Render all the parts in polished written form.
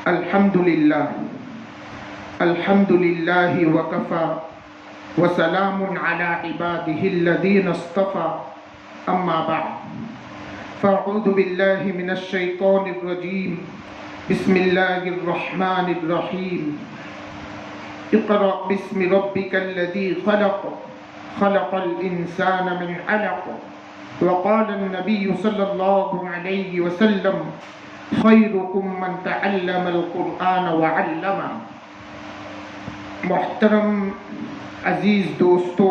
الحمدللہ الحمدللہ وکفا وسلام علی عبادہ الذین اصطفى اما بعد فاعوذ باللہ من الشیطان الرجیم بسم اللہ الرحمن الرحیم اقرأ باسم ربک الذی خلق خلق الانسان من علق وقال النبی صلی اللہ علیہ وسلم خیرکم من تعلم القرآن وعلمہ۔ محترم عزیز دوستو،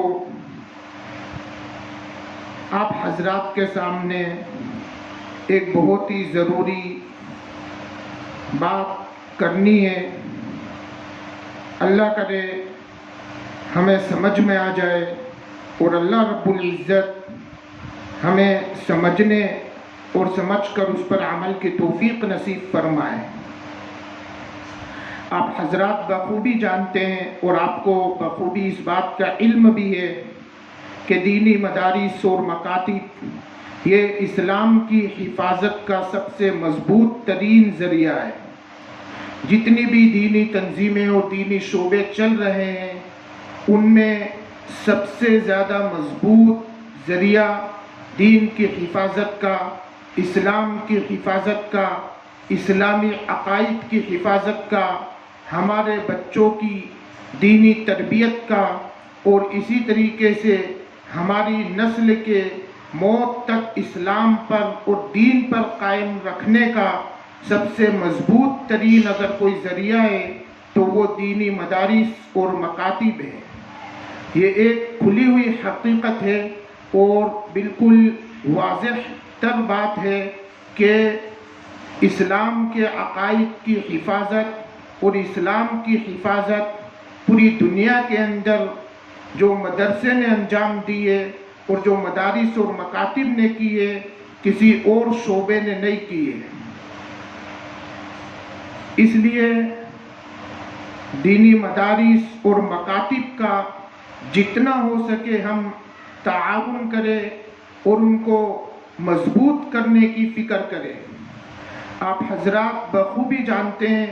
آپ حضرات کے سامنے ایک بہت ہی ضروری بات کرنی ہے۔ اللہ کرے ہمیں سمجھ میں آ جائے اور اللہ رب العزت ہمیں سمجھنے اور سمجھ کر اس پر عمل کی توفیق نصیب فرمائے۔ آپ حضرات بخوبی جانتے ہیں اور آپ کو بخوبی اس بات کا علم بھی ہے کہ دینی مدارس اور مکاتب یہ اسلام کی حفاظت کا سب سے مضبوط ترین ذریعہ ہے۔ جتنی بھی دینی تنظیمیں اور دینی شعبے چل رہے ہیں ان میں سب سے زیادہ مضبوط ذریعہ دین کی حفاظت کا، اسلام کی حفاظت کا، اسلامی عقائد کی حفاظت کا، ہمارے بچوں کی دینی تربیت کا اور اسی طریقے سے ہماری نسل کے موت تک اسلام پر اور دین پر قائم رکھنے کا سب سے مضبوط ترین اگر کوئی ذریعہ ہے تو وہ دینی مدارس اور مکاتب ہے۔ یہ ایک کھلی ہوئی حقیقت ہے اور بالکل واضح تر بات ہے کہ اسلام کے عقائد کی حفاظت اور اسلام کی حفاظت پوری دنیا کے اندر جو مدرسے نے انجام دیے اور جو مدارس اور مکاتب نے کیے کسی اور شعبے نے نہیں کیے۔ اس لیے دینی مدارس اور مکاتب کا جتنا ہو سکے ہم تعاون کریں اور ان کو مضبوط کرنے کی فکر کریں۔ آپ حضرات بخوبی جانتے ہیں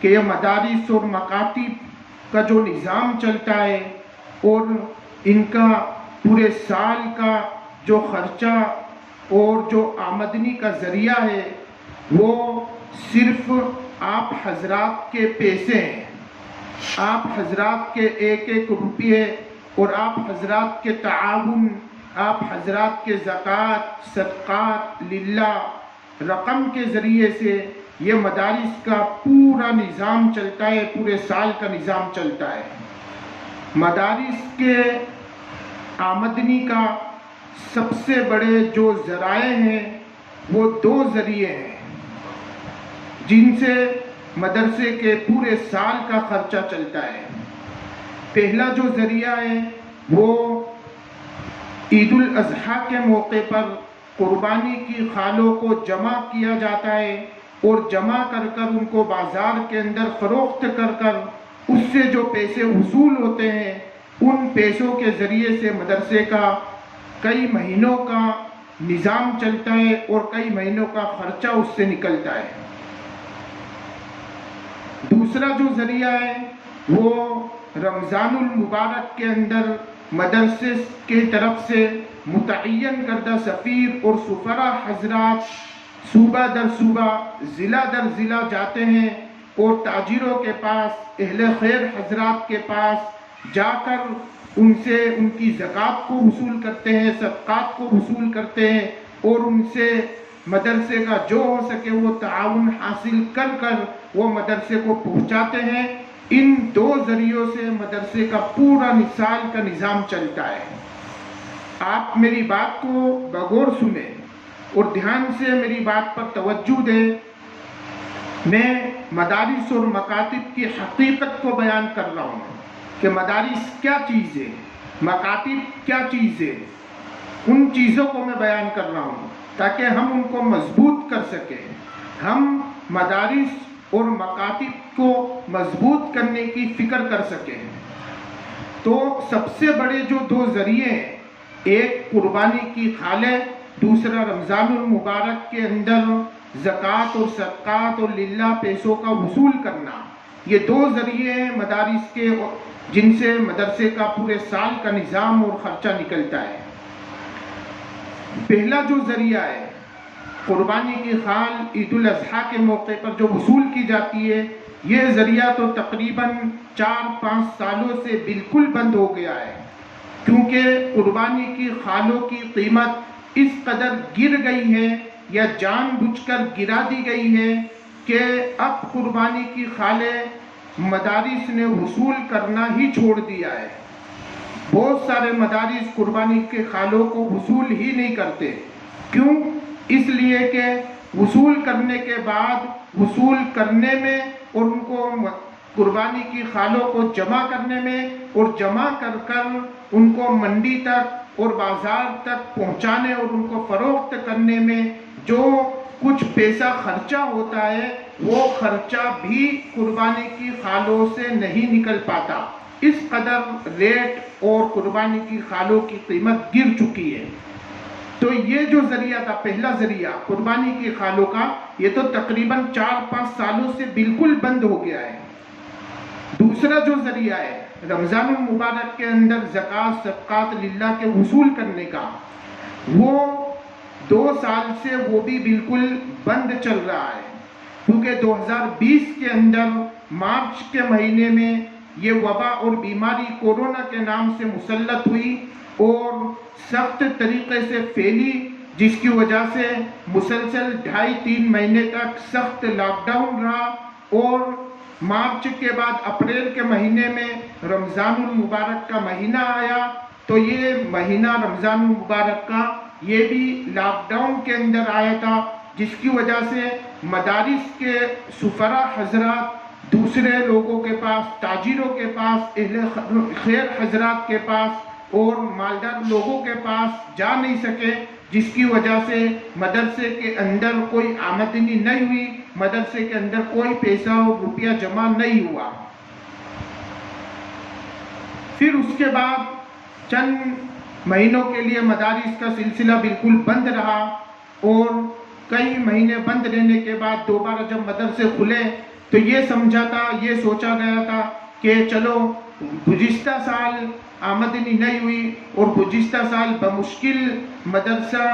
کہ یہ مدارس اور مکاتب کا جو نظام چلتا ہے اور ان کا پورے سال کا جو خرچہ اور جو آمدنی کا ذریعہ ہے وہ صرف آپ حضرات کے پیسے ہیں، آپ حضرات کے ایک ایک روپیے اور آپ حضرات کے تعاون، آپ حضرات کے زکوٰۃ، صدقات للہ رقم کے ذریعے سے یہ مدارس کا پورا نظام چلتا ہے، پورے سال کا نظام چلتا ہے۔ مدارس کے آمدنی کا سب سے بڑے جو ذرائع ہیں وہ دو ذریعے ہیں جن سے مدرسے کے پورے سال کا خرچہ چلتا ہے۔ پہلا جو ذریعہ ہے وہ عید الاضحیٰ کے موقع پر قربانی کی خالوں کو جمع کیا جاتا ہے اور جمع کر کر ان کو بازار کے اندر فروخت کر کر اس سے جو پیسے وصول ہوتے ہیں ان پیسوں کے ذریعے سے مدرسے کا کئی مہینوں کا نظام چلتا ہے اور کئی مہینوں کا خرچہ اس سے نکلتا ہے۔ دوسرا جو ذریعہ ہے وہ رمضان المبارک کے اندر مدرسے کی طرف سے متعین کردہ سفیر اور سفراء حضرات صوبہ در صوبہ ضلع در ضلع جاتے ہیں اور تاجروں کے پاس، اہل خیر حضرات کے پاس جا کر ان سے ان کی زکوٰۃ کو وصول کرتے ہیں، صدقات کو وصول کرتے ہیں اور ان سے مدرسے کا جو ہو سکے وہ تعاون حاصل کر کر وہ مدرسے کو پہنچاتے ہیں۔ ان دو ذریعوں سے مدرسے کا پورا سال کا نظام چلتا ہے۔ آپ میری بات کو بغور سنیں اور دھیان سے میری بات پر توجہ دیں۔ میں مدارس اور مکاتب کی حقیقت کو بیان کر رہا ہوں کہ مدارس کیا چیز ہے، مکاتب کیا چیز ہے، ان چیزوں کو میں بیان کر رہا ہوں تاکہ ہم ان کو مضبوط کر سکیں۔ ہم مدارس اور مکاتب کو مضبوط کرنے کی فکر کر سکیں۔ تو سب سے بڑے جو دو ذریعے ہیں، ایک قربانی کی خالیں، دوسرا رمضان المبارک کے اندر زکوٰۃ اور صدقات اور للہ پیسوں کا وصول کرنا، یہ دو ذریعے ہیں مدارس کے جن سے مدرسے کا پورے سال کا نظام اور خرچہ نکلتا ہے۔ پہلا جو ذریعہ ہے قربانی کی خال عید الاضحیٰ کے موقع پر جو وصول کی جاتی ہے، یہ ذریعہ تو تقریباً 4-5 سالوں سے بالکل بند ہو گیا ہے، کیونکہ قربانی کی خالوں کی قیمت اس قدر گر گئی ہے یا جان بوجھ کر گرا دی گئی ہے کہ اب قربانی کی خالیں مدارس نے وصول کرنا ہی چھوڑ دیا ہے۔ بہت سارے مدارس قربانی کے خالوں کو وصول ہی نہیں کرتے۔ کیوں؟ اس لیے کہ وصول کرنے کے بعد وصول کرنے میں اور ان کو قربانی کی خالوں کو جمع کرنے میں اور جمع کر کر ان کو منڈی تک اور بازار تک پہنچانے اور ان کو فروخت کرنے میں جو کچھ پیسہ خرچہ ہوتا ہے، وہ خرچہ بھی قربانی کی خالوں سے نہیں نکل پاتا۔ اس قدر ریٹ اور قربانی کی خالوں کی قیمت گر چکی ہے۔ تو یہ جو ذریعہ تھا، پہلا ذریعہ قربانی کی خالوں کا، یہ تو تقریباً 4-5 سالوں سے بالکل بند ہو گیا ہے۔ دوسرا جو ذریعہ ہے رمضان المبارک کے اندر زکوٰۃ صدقات للہ کے وصول کرنے کا، وہ 2 سال سے وہ بھی بالکل بند چل رہا ہے، کیونکہ 2020 کے اندر مارچ کے مہینے میں یہ وبا اور بیماری کورونا کے نام سے مسلط ہوئی اور سخت طریقے سے پھیلی، جس کی وجہ سے مسلسل 2.5-3 مہینے تک سخت لاک ڈاؤن رہا، اور مارچ کے بعد اپریل کے مہینے میں رمضان المبارک کا مہینہ آیا، تو یہ مہینہ رمضان المبارک کا یہ بھی لاک ڈاؤن کے اندر آیا تھا، جس کی وجہ سے مدارس کے سفراء حضرات دوسرے لوگوں کے پاس، تاجروں کے پاس، اہل خیر حضرات کے پاس اور مالدار لوگوں کے پاس جا نہیں سکے، جس کی وجہ سے مدرسے کے اندر کوئی آمدنی نہیں ہوئی، مدرسے کے اندر کوئی پیسہ اور روپیہ جمع نہیں ہوا۔ پھر اس کے بعد چند مہینوں کے لیے مدارس کا سلسلہ بالکل بند رہا، اور کئی مہینے بند رہنے کے بعد دوبارہ جب مدرسے کھلے تو یہ سوچا گیا تھا کہ چلو گزشتہ سال آمدنی نہیں ہوئی اور گزشتہ سال بمشکل مدرسہ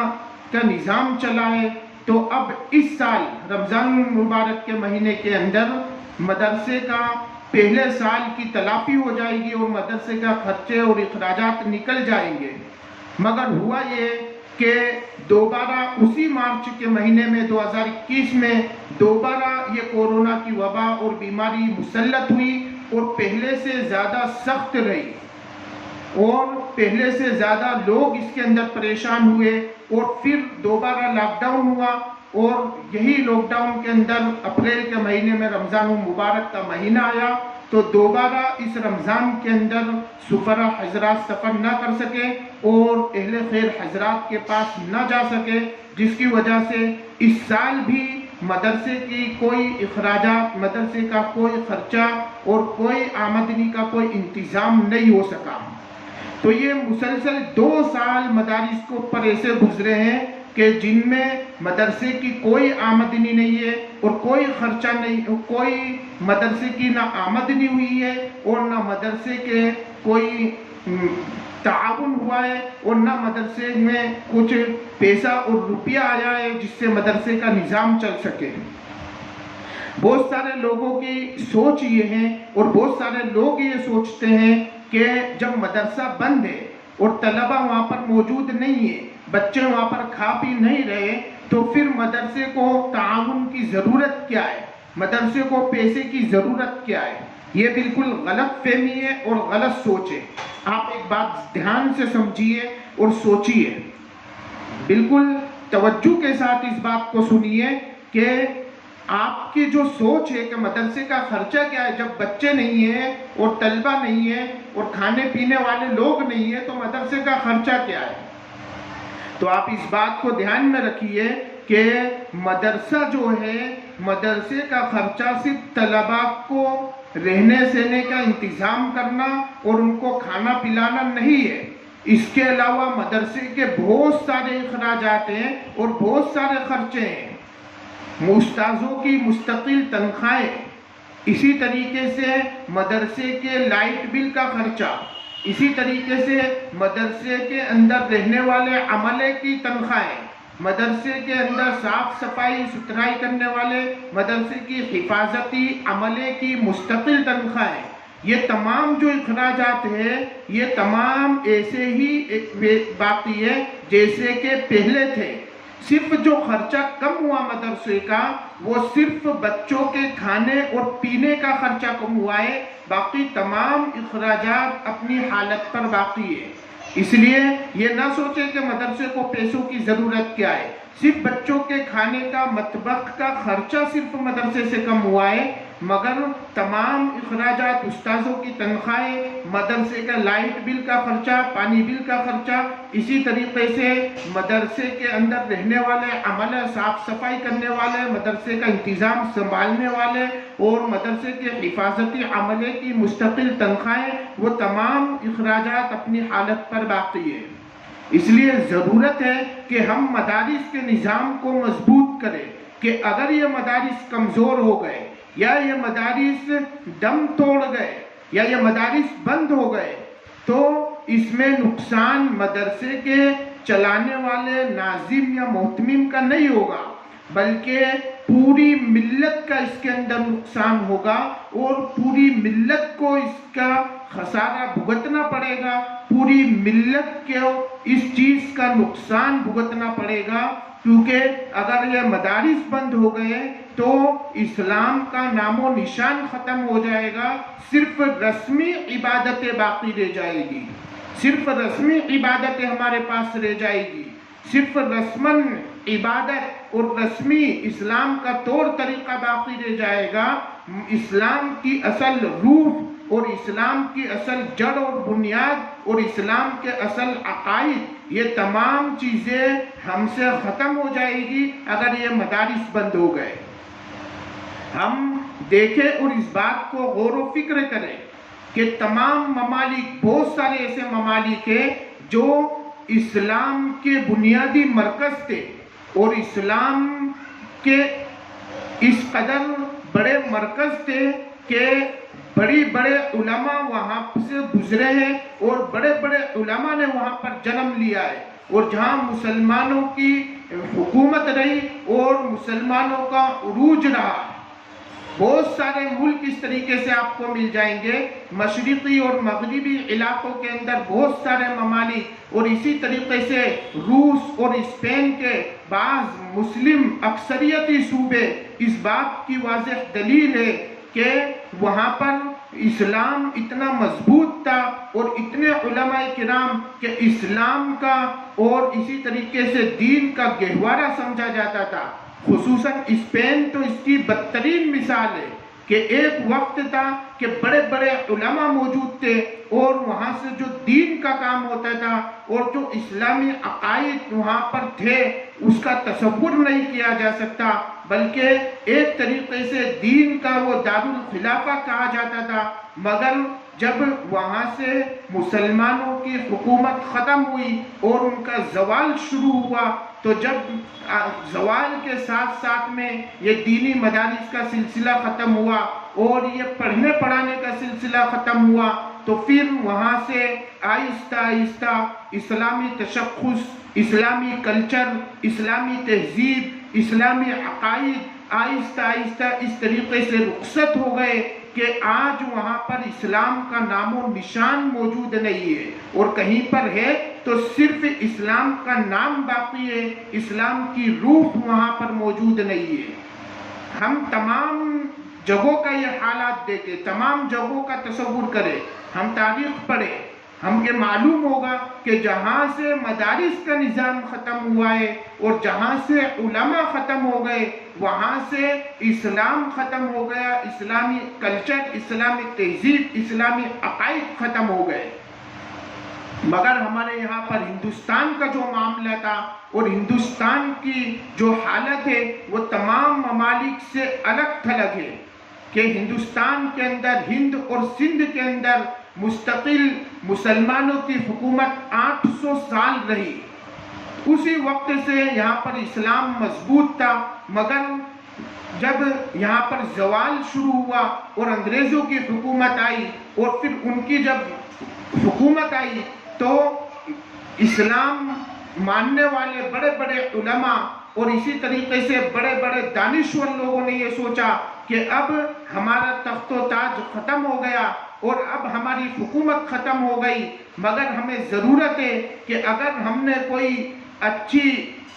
کا نظام چلا ہے، تو اب اس سال رمضان المبارک کے مہینے کے اندر مدرسے کا پہلے سال کی تلافی ہو جائے گی اور مدرسے کا خرچے اور اخراجات نکل جائیں گے۔ مگر ہوا یہ کہ دوبارہ اسی مارچ کے مہینے میں 2021 میں دوبارہ یہ کورونا کی وبا اور بیماری مسلط ہوئی اور پہلے سے زیادہ سخت رہی، اور پہلے سے زیادہ لوگ اس کے اندر پریشان ہوئے، اور پھر دوبارہ لاک ڈاؤن ہوا، اور یہی لاک ڈاؤن کے اندر اپریل کے مہینے میں رمضان المبارک کا مہینہ آیا، تو دوبارہ اس رمضان کے اندر سفراء حضرات سفر نہ کر سکے اور اہل خیر حضرات کے پاس نہ جا سکے، جس کی وجہ سے اس سال بھی مدرسے کی کوئی اخراجات، مدرسے کا کوئی خرچہ اور کوئی آمدنی کا کوئی انتظام نہیں ہو سکا۔ تو یہ مسلسل 2 سال مدارس کو پر ایسے گزرے ہیں کہ جن میں مدرسے کی کوئی آمدنی نہیں ہے اور کوئی خرچہ نہیں، کوئی مدرسے کی نہ آمدنی ہوئی ہے اور نہ مدرسے کے کوئی تعاون ہوا ہے اور نہ مدرسے میں کچھ پیسہ اور روپیہ آیا ہے جس سے مدرسے کا نظام چل سکے۔ بہت سارے لوگوں کی سوچ یہ ہے اور بہت سارے لوگ یہ سوچتے ہیں کہ جب مدرسہ بند ہے اور طلبہ وہاں پر موجود نہیں ہے، بچے وہاں پر کھا پی نہیں رہے، تو پھر مدرسے کو تعاون کی ضرورت کیا ہے، مدرسے کو پیسے کی ضرورت کیا ہے؟ یہ بالکل غلط فہمی ہے اور غلط سوچ ہے۔ آپ ایک بات دھیان سے سمجھیے اور سوچیے، بالکل توجہ کے ساتھ اس بات کو سنیے کہ آپ کی جو سوچ ہے کہ مدرسے کا خرچہ کیا ہے، جب بچے نہیں ہیں اور طلبہ نہیں ہیں اور کھانے پینے والے لوگ نہیں ہیں تو مدرسے کا خرچہ کیا ہے؟ تو آپ اس بات کو دھیان میں رکھیے کہ مدرسہ جو ہے، مدرسے کا خرچہ صرف طلبہ کو رہنے سہنے کا انتظام کرنا اور ان کو کھانا پلانا نہیں ہے، اس کے علاوہ مدرسے کے بہت سارے اخراجات ہیں اور بہت سارے خرچے ہیں۔ استاذوں کی مستقل تنخواہیں، اسی طریقے سے مدرسے کے لائٹ بل کا خرچہ، اسی طریقے سے مدرسے کے اندر رہنے والے عملے کی تنخواہیں، مدرسے کے اندر صاف صفائی ستھرائی کرنے والے مدرسے کی حفاظتی عملے کی مستقل تنخواہیں، یہ تمام جو اخراجات ہیں یہ تمام ایسے ہی باقی ہے جیسے کہ پہلے تھے۔ صرف جو خرچہ کم ہوا مدرسے کا وہ صرف بچوں کے کھانے اور پینے کا خرچہ کم ہوا ہے، باقی تمام اخراجات اپنی حالت پر باقی ہے۔ اس لیے یہ نہ سوچے کہ مدرسے کو پیسوں کی ضرورت کیا ہے، صرف بچوں کے کھانے کا مطبخ کا خرچہ صرف مدرسے سے کم ہوا ہے، مگر تمام اخراجات، استاذوں کی تنخواہیں، مدرسے کا لائٹ بل کا خرچہ، پانی بل کا خرچہ، اسی طریقے سے مدرسے کے اندر رہنے والے عملہ، صاف صفائی کرنے والے، مدرسے کا انتظام سنبھالنے والے اور مدرسے کے حفاظتی عملے کی مستقل تنخواہیں، وہ تمام اخراجات اپنی حالت پر باقی ہے۔ اس لیے ضرورت ہے کہ ہم مدارس کے نظام کو مضبوط کریں کہ اگر یہ مدارس کمزور ہو گئے یا یہ مدارس دم توڑ گئے یا یہ مدارس بند ہو گئے تو اس میں نقصان مدرسے کے چلانے والے ناظم یا محتمم کا نہیں ہوگا، بلکہ پوری ملت کا اس کے اندر نقصان ہوگا اور پوری ملت کو اس کا خسارہ بھگتنا پڑے گا، پوری ملت کو اس چیز کا نقصان بھگتنا پڑے گا، کیونکہ اگر یہ مدارس بند ہو گئے تو اسلام کا نام و نشان ختم ہو جائے گا، صرف رسمی عبادتیں باقی رہ جائے گی، صرف رسمی عبادتیں ہمارے پاس رہ جائے گی، صرف رسماً عبادت اور رسمی اسلام کا طور طریقہ باقی رہ جائے گا۔ اسلام کی اصل روح اور اسلام کی اصل جڑ اور بنیاد اور اسلام کے اصل عقائد، یہ تمام چیزیں ہم سے ختم ہو جائے گی اگر یہ مدارس بند ہو گئے۔ ہم دیکھیں اور اس بات کو غور و فکر کریں کہ تمام ممالک، بہت سارے ایسے ممالک ہیں جو اسلام کے بنیادی مرکز تھے اور اسلام کے اس قدر بڑے مرکز تھے کہ بڑے علماء وہاں سے گزرے ہیں اور بڑے علماء نے وہاں پر جنم لیا ہے، اور جہاں مسلمانوں کی حکومت رہی اور مسلمانوں کا عروج رہا۔ بہت سارے ملک اس طریقے سے آپ کو مل جائیں گے، مشرقی اور مغربی علاقوں کے اندر بہت سارے ممالک، اور اسی طریقے سے روس اور اسپین کے بعض مسلم اکثریتی صوبے، اس بات کی واضح دلیل ہے کہ وہاں پر اسلام اتنا مضبوط تھا اور اتنے علماء کرام کہ اسلام کا اور اسی طریقے سے دین کا گہوارہ سمجھا جاتا تھا۔ خصوصاً اسپین تو اس کی بدترین مثال ہے کہ ایک وقت تھا کہ بڑے علماء موجود تھے اور وہاں سے جو دین کا کام ہوتا تھا اور جو اسلامی عقائد وہاں پر تھے اس کا تصور نہیں کیا جا سکتا، بلکہ ایک طریقے سے دین کا وہ دارالخلافہ کہا جاتا تھا۔ مگر جب وہاں سے مسلمانوں کی حکومت ختم ہوئی اور ان کا زوال شروع ہوا، تو جب زوال کے ساتھ ساتھ میں یہ دینی مدارس کا سلسلہ ختم ہوا اور یہ پڑھنے پڑھانے کا سلسلہ ختم ہوا، تو پھر وہاں سے آہستہ آہستہ اسلامی تشخص، اسلامی کلچر، اسلامی تہذیب، اسلامی عقائد آہستہ آہستہ اس طریقے سے رخصت ہو گئے کہ آج وہاں پر اسلام کا نام و نشان موجود نہیں ہے، اور کہیں پر ہے تو صرف اسلام کا نام باقی ہے، اسلام کی روح وہاں پر موجود نہیں ہے۔ ہم تمام جگہوں کا یہ حالات دیکھیں، تمام جگہوں کا تصور کریں، ہم تاریخ پڑھیں، ہم یہ معلوم ہوگا کہ جہاں سے مدارس کا نظام ختم ہوا ہے اور جہاں سے علماء ختم ہو گئے وہاں سے اسلام ختم ہو گیا، اسلامی کلچر، اسلامی تہذیب، اسلامی عقائد ختم ہو گئے۔ مگر ہمارے یہاں پر ہندوستان کا جو معاملہ تھا اور ہندوستان کی جو حالت ہے وہ تمام ممالک سے الگ تھلگ ہے کہ ہندوستان کے اندر، ہند اور سندھ کے اندر مستقل مسلمانوں کی حکومت 800 سال رہی۔ اسی وقت سے یہاں پر اسلام مضبوط تھا، مگر جب یہاں پر زوال شروع ہوا اور انگریزوں کی حکومت آئی اور پھر ان کی جب حکومت آئی تو اسلام ماننے والے بڑے بڑے علماء اور اسی طریقے سے بڑے بڑے دانشور لوگوں نے یہ سوچا کہ اب ہمارا تخت و تاج ختم ہو گیا اور اب ہماری حکومت ختم ہو گئی، مگر ہمیں ضرورت ہے کہ اگر ہم نے کوئی اچھی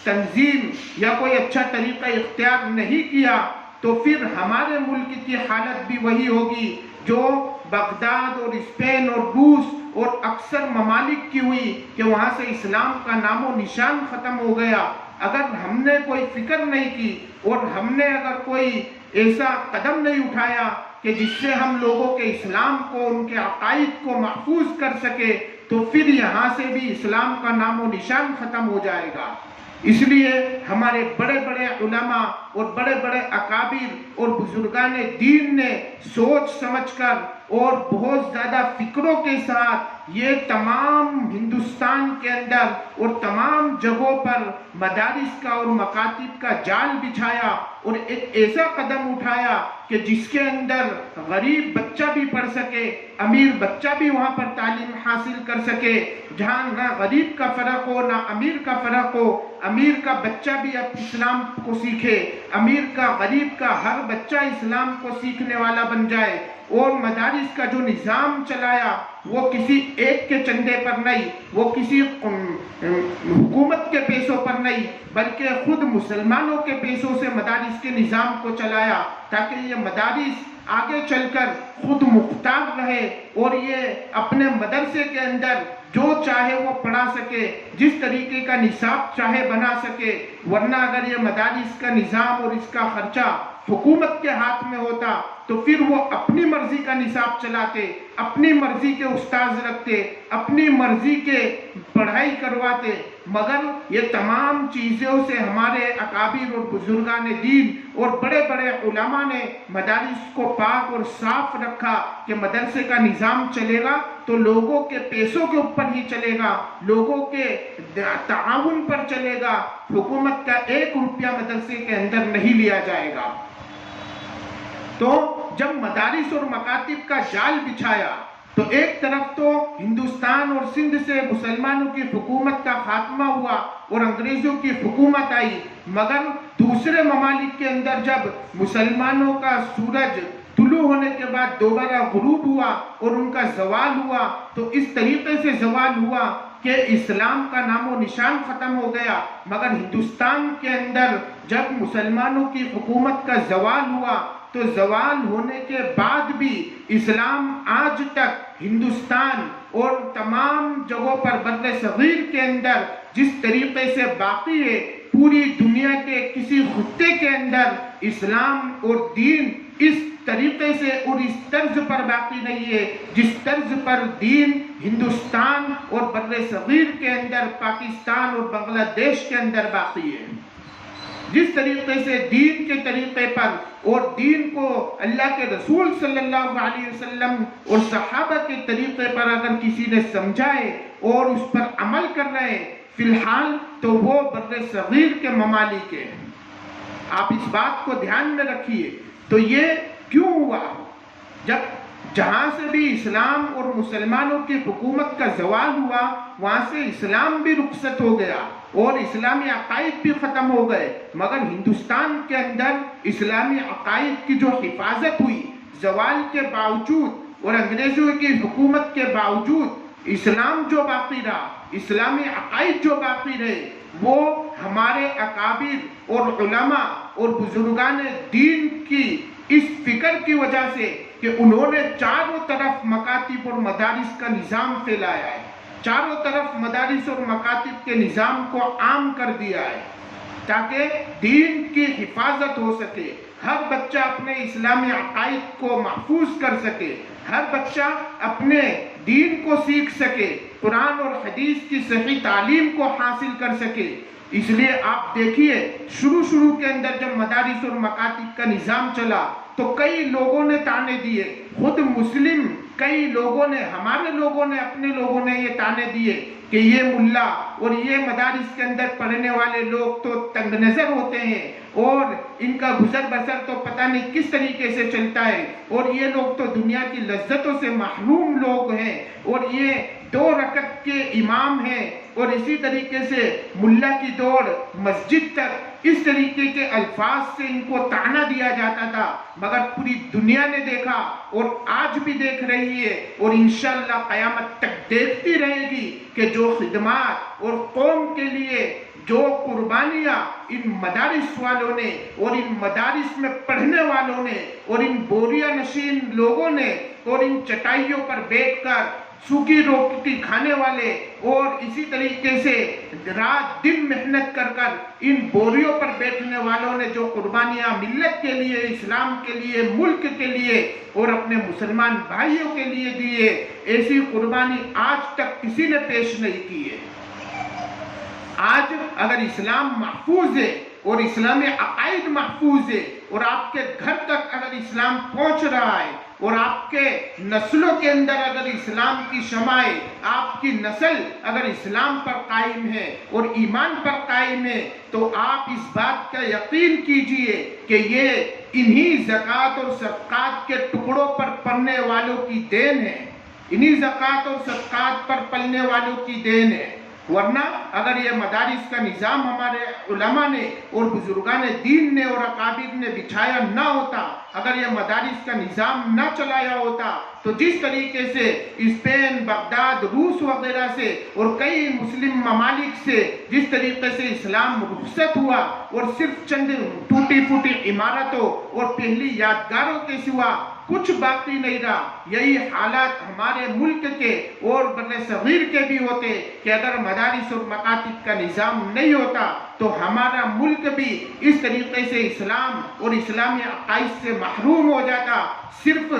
تنظیم یا کوئی اچھا طریقہ اختیار نہیں کیا تو پھر ہمارے ملک کی حالت بھی وہی ہوگی جو بغداد اور اسپین اور روس اور اکثر ممالک کی ہوئی کہ وہاں سے اسلام کا نام و نشان ختم ہو گیا۔ اگر ہم نے کوئی فکر نہیں کی اور ہم نے اگر کوئی ایسا قدم نہیں اٹھایا کہ جس سے ہم لوگوں کے اسلام کو، ان کے عقائد کو محفوظ کر سکے، تو پھر یہاں سے بھی اسلام کا نام و نشان ختم ہو جائے گا۔ اس لیے ہمارے بڑے بڑے علماء اور بڑے بڑے اکابر اور بزرگان دین نے سوچ سمجھ کر اور بہت زیادہ فکروں کے ساتھ یہ تمام ہندوستان کے اندر اور تمام جگہوں پر مدارس کا اور مکاتب کا جال بچھایا اور ایک ایسا قدم اٹھایا کہ جس کے اندر غریب بچہ بھی پڑھ سکے، امیر بچہ بھی وہاں پر تعلیم حاصل کر سکے، جہاں نہ غریب کا فرق ہو نہ امیر کا فرق ہو، امیر کا بچہ بھی اب اسلام کو سیکھے، امیر کا غریب کا ہر بچہ اسلام کو سیکھنے والا بن جائے۔ اور مدارس کا جو نظام چلایا وہ کسی ایک کے چندے پر نہیں، وہ کسی حکومت کے پیسوں پر نہیں، بلکہ خود مسلمانوں کے پیسوں سے مدارس کے نظام کو چلایا تاکہ یہ مدارس آگے چل کر خود مختار رہے اور یہ اپنے مدرسے کے اندر جو چاہے وہ پڑھا سکے، جس طریقے کا نصاب چاہے بنا سکے۔ ورنہ اگر یہ مدارس کا نظام اور اس کا خرچہ حکومت کے ہاتھ میں ہوتا تو پھر وہ اپنی مرضی کا نصاب چلاتے، اپنی مرضی کے استاذ رکھتے، اپنی مرضی کے پڑھائی کرواتے، مگر یہ تمام چیزوں سے ہمارے اکابر اور بزرگان دین اور بڑے بڑے علماء نے مدارس کو پاک اور صاف رکھا کہ مدرسے کا نظام چلے گا تو لوگوں کے پیسوں کے اوپر ہی چلے گا، لوگوں کے تعاون پر چلے گا، حکومت کا 1 روپیہ مدرسے کے اندر نہیں لیا جائے گا۔ تو جب مدارس اور مکاتب کا جال بچھایا تو ایک طرف تو ہندوستان اور سندھ سے مسلمانوں کی حکومت کا خاتمہ ہوا اور انگریزوں کی حکومت آئی، مگر دوسرے ممالک کے اندر جب مسلمانوں کا سورج طلوع ہونے کے بعد دوبارہ غروب ہوا اور ان کا زوال ہوا تو اس طریقے سے زوال ہوا کہ اسلام کا نام و نشان ختم ہو گیا۔ مگر ہندوستان کے اندر جب مسلمانوں کی حکومت کا زوال ہوا تو زوال ہونے کے بعد بھی اسلام آج تک ہندوستان اور تمام جگہوں پر بر صغیر کے اندر جس طریقے سے باقی ہے، پوری دنیا کے کسی خطے کے اندر اسلام اور دین اس طریقے سے اور اس طرز پر باقی نہیں ہے جس طرز پر دین ہندوستان اور بر صغیر کے اندر، پاکستان اور بنگلہ دیش کے اندر باقی ہے۔ جس طریقے سے دین کے طریقے پر اور دین کو اللہ کے رسول صلی اللہ علیہ وسلم اور صحابہ کے طریقے پر اگر کسی نے سمجھائے اور اس پر عمل کر رہے فی الحال تو وہ بر صغیر کے ممالک ہیں۔ آپ اس بات کو دھیان میں رکھیے۔ تو یہ کیوں ہوا؟ جب جہاں سے بھی اسلام اور مسلمانوں کی حکومت کا زوال ہوا وہاں سے اسلام بھی رخصت ہو گیا اور اسلامی عقائد بھی ختم ہو گئے، مگر ہندوستان کے اندر اسلامی عقائد کی جو حفاظت ہوئی زوال کے باوجود اور انگریزوں کی حکومت کے باوجود، اسلام جو باقی رہا، اسلامی عقائد جو باقی رہے، وہ ہمارے اکابر اور علماء اور بزرگان دین کی اس فکر کی وجہ سے کہ انہوں نے چاروں طرف مکاتب اور مدارس کا نظام پھیلایا ہے، چاروں طرف مدارس اور مکاتب کے نظام کو عام کر دیا ہے تاکہ دین کی حفاظت ہو سکے، ہر بچہ اپنے اسلامی عقائد کو محفوظ کر سکے، ہر بچہ اپنے دین کو سیکھ سکے، قرآن اور حدیث کی صحیح تعلیم کو حاصل کر سکے۔ اس لیے آپ دیکھیے شروع کے اندر جب مدارس اور مکاتب کا نظام چلا تو کئی لوگوں نے تانے دیے، خود مسلم کئی لوگوں نے، ہمارے لوگوں نے، اپنے لوگوں نے یہ تانے دیے کہ یہ ملا اور یہ مدارس کے اندر پڑھنے والے لوگ تو تنگ نظر ہوتے ہیں، اور ان کا گزر بسر تو پتہ نہیں کس طریقے سے چلتا ہے، اور یہ لوگ تو دنیا کی لذتوں سے محروم لوگ ہیں، اور یہ 2 رکعت کے امام ہیں، اور اسی طریقے سے ملا کی دوڑ مسجد تک، اس طریقے کے الفاظ سے ان کو طعنہ دیا جاتا تھا، مگر پوری دنیا نے دیکھا اور آج بھی دیکھ رہی ہے، اور انشاءاللہ قیامت تک دیکھتی رہے گی کہ جو خدمات اور قوم کے لیے جو قربانیاں ان مدارس والوں نے اور ان مدارس میں پڑھنے والوں نے اور ان بوریا نشین لوگوں نے اور ان چٹائیوں پر بیٹھ کر سوکھی روٹی کھانے والے اور اسی طریقے سے رات دن محنت کر کر ان بوریوں پر بیٹھنے والوں نے جو قربانیاں ملت کے لیے، اسلام کے لیے، ملک کے لیے اور اپنے مسلمان بھائیوں کے لیے دیے، ایسی قربانی آج تک کسی نے پیش نہیں کی ہے۔ آج اگر اسلام محفوظ ہے اور اسلامی عقائد محفوظ ہے اور آپ کے گھر تک اگر اسلام پہنچ رہا ہے اور آپ کے نسلوں کے اندر اگر اسلام کی شمع ہے، آپ کی نسل اگر اسلام پر قائم ہے اور ایمان پر قائم ہے، تو آپ اس بات کا یقین کیجئے کہ یہ انہی زکوٰۃ اور صدقات کے ٹکڑوں پر پلنے والوں کی دین ہے، انہی زکوٰۃ اور صدقات پر پلنے والوں کی دین ہے۔ ورنہ اگر یہ مدارس کا نظام ہمارے علماء نے اور بزرگان دین نے اور اکابر نے بچھایا نہ ہوتا، اگر یہ مدارس کا نظام نہ چلایا ہوتا، تو جس طریقے سے اسپین، بغداد، روس وغیرہ سے اور کئی مسلم ممالک سے جس طریقے سے اسلام رخصت ہوا اور صرف چند ٹوٹی پھوٹی عمارتوں اور پہلی یادگاروں کے سوا کچھ باقی نہیں رہا، یہی حالات ہمارے ملک کے اور بر صغیر کے بھی ہوتے کہ اگر مدارس اور مکاتب کا نظام نہیں ہوتا تو ہمارا ملک بھی اس طریقے سے اسلام اور اسلامی عقائد سے محروم ہو جاتا۔ صرف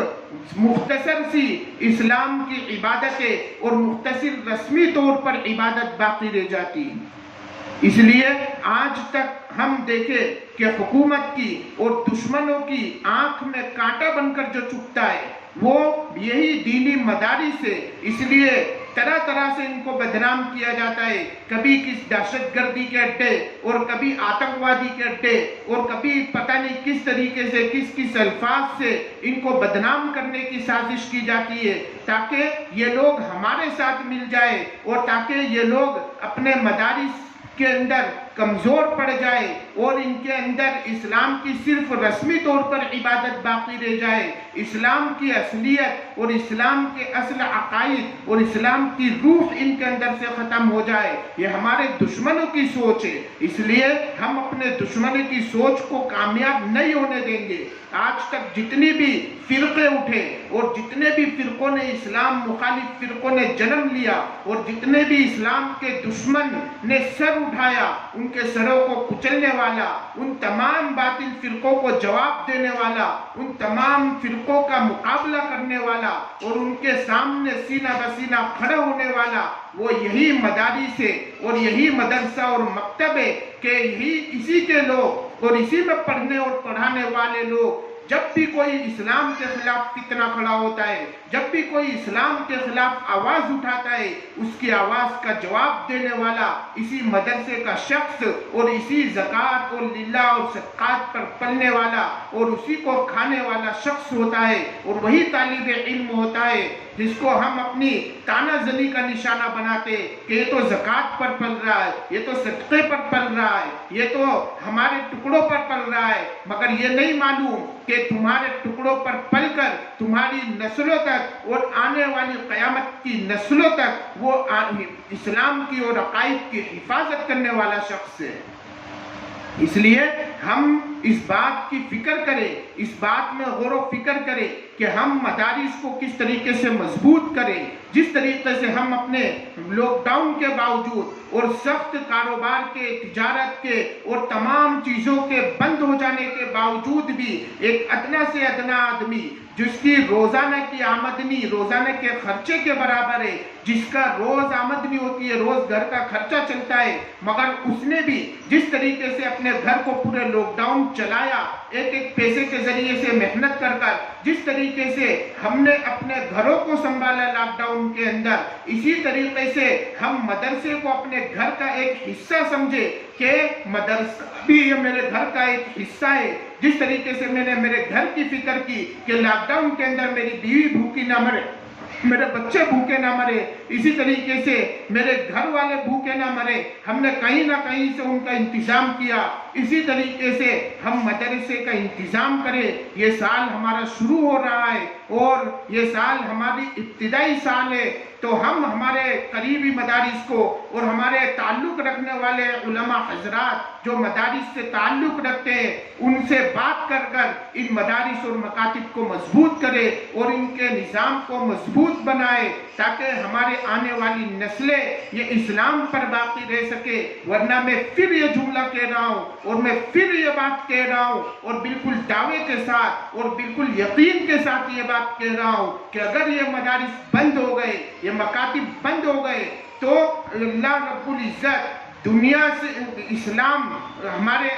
مختصر سی اسلام کی عبادتیں اور مختصر رسمی طور پر عبادت باقی رہ جاتی۔ اس لیے آج تک ہم دیکھیں کہ حکومت کی اور دشمنوں کی آنکھ میں کانٹا بن کر جو چبھتا ہے وہ یہی دینی مدارس ہے، اس لیے طرح طرح سے ان کو بدنام کیا جاتا ہے، کبھی کس دہشت گردی کے اڈے اور کبھی آتنکوادی کے اڈے اور کبھی پتہ نہیں کس طریقے سے کس الفاظ سے ان کو بدنام کرنے کی سازش کی جاتی ہے تاکہ یہ لوگ ہمارے ساتھ مل جائے اور تاکہ یہ لوگ اپنے مدارس کے اندر کمزور پڑ جائے اور ان کے اندر اسلام کی صرف رسمی طور پر عبادت باقی رہ جائے، اسلام کی اصلیت اور اسلام کے اصل عقائد اور اسلام کی روح ان کے اندر سے ختم ہو جائے۔ یہ ہمارے دشمنوں کی سوچ ہے، اس لیے ہم اپنے دشمنوں کی سوچ کو کامیاب نہیں ہونے دیں گے۔ آج تک جتنی بھی فرقے اٹھے اور جتنے بھی فرقوں نے اسلام مخالف فرقوں نے جنم لیا اور جتنے بھی اسلام کے دشمن نے سر اٹھایا، ان کے سروں کو کچلنے والا، ان تمام باطل فرقوں کو جواب دینے والا، ان تمام فرقوں کا مقابلہ کرنے والا اور ان کے سامنے سینہ بسینہ کھڑا ہونے والا وہ یہی مدارس ہے اور یہی مدرسہ اور مکتب ہے کہ یہی اسی کے لوگ اور اسی میں پڑھنے اور پڑھانے والے لوگ جب بھی کوئی اسلام کے خلاف فتنہ کھڑا ہوتا ہے، جب بھی کوئی اسلام کے خلاف آواز اٹھاتا ہے، اس کی آواز کا جواب دینے والا اسی مدرسے کا شخص اور اسی زکوٰۃ اور للہ اور صدقات پر پلنے والا اور اسی کو کھانے والا شخص ہوتا ہے، اور وہی طالب علم ہوتا ہے جس کو ہم اپنی تانا زنی کا نشانہ بناتے کہ یہ تو زکوٰۃ پر پل رہا ہے، یہ تو صدقے پر پل رہا ہے، یہ تو ہمارے ٹکڑوں پر پل رہا ہے، مگر یہ نہیں معلوم کہ تمہارے ٹکڑوں پر پل کر تمہاری نسلوں تک اور آنے والی قیامت کی نسلوں تک وہ اسلام کی اور عقائد کی حفاظت کرنے والا شخص ہے۔ اس لیے ہم اس بات کی فکر کریں، اس بات میں غور و فکر کریں کہ ہم مدارس کو کس طریقے سے مضبوط کریں، جس طریقے سے ہم اپنے لاک ڈاؤن کے باوجود اور سخت کاروبار کے، تجارت کے اور تمام چیزوں کے بند ہو جانے کے باوجود بھی ایک ادنا سے ادنا آدمی جس کی روزانہ کی آمدنی روزانہ کے خرچے کے برابر ہے، جس کا روز آمدنی ہوتی ہے، روز گھر کا خرچہ چلتا ہے، مگر اس نے بھی جس طریقے سے اپنے گھر کو پورے لاک ڈاؤن چلایا، ایک ایک پیسے کے ذریعے سے محنت کر کر جس طریقے سے ہم نے اپنے گھروں کو سنبھالا لاک ڈاؤن کے اندر، اسی طریقے سے ہم مدرسے کو اپنے گھر کا ایک حصہ سمجھے کہ مدرسہ بھی یہ میرے گھر کا ایک حصہ ہے۔ جس طریقے سے میں نے میرے گھر کی فکر کی کہ لاک ڈاؤن کے اندر میری بیوی بھوکی نہ مرے، میرے بچے بھوکے نہ مرے، اسی طریقے سے میرے گھر والے بھوکے نہ مرے، ہم نے کہیں نہ کہیں سے ان کا انتظام کیا، اسی طریقے سے ہم مدرسے کا انتظام کریں۔ یہ سال ہمارا شروع ہو رہا ہے اور یہ سال ہماری ابتدائی سال ہے، تو ہم ہمارے قریبی مدارس کو اور ہمارے تعلق رکھنے والے علماء حضرات جو مدارس سے تعلق رکھتے ہیں ان سے بات کر کر ان مدارس اور مکاتب کو مضبوط کرے اور ان کے نظام کو مضبوط بنائے، تاکہ ہمارے آنے والی نسلیں یہ اسلام پر باقی رہ سکے۔ ورنہ میں پھر یہ جملہ کہہ رہا ہوں اور میں پھر یہ بات کہہ رہا ہوں اور بالکل دعوے کے ساتھ اور بالکل یقین کے ساتھ یہ بات کہہ رہا ہوں کہ اگر یہ مدارس بند ہو گئے، یہ مکاتب بند ہو گئے، تو اللہ رب العزت دنیا سے اسلام، ہمارے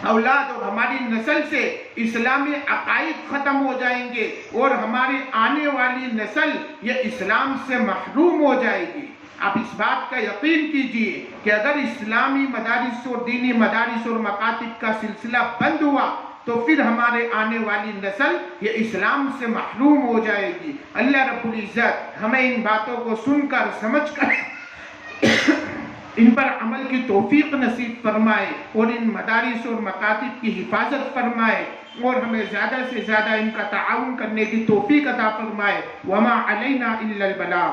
اولاد اور ہماری نسل سے اسلامی عقائد ختم ہو جائیں گے اور ہماری آنے والی نسل یہ اسلام سے محروم ہو جائے گی۔ آپ اس بات کا یقین کیجئے کہ اگر اسلامی مدارس اور دینی مدارس اور مکاتب کا سلسلہ بند ہوا تو پھر ہمارے آنے والی نسل یہ اسلام سے محروم ہو جائے گی۔ اللہ رب العزت ہمیں ان باتوں کو سن کر سمجھ کر ان پر عمل کی توفیق نصیب فرمائے اور ان مدارس اور مکاتب کی حفاظت فرمائے اور ہمیں زیادہ سے زیادہ ان کا تعاون کرنے کی توفیق عطا فرمائے۔ وما علینا الا البلاغ۔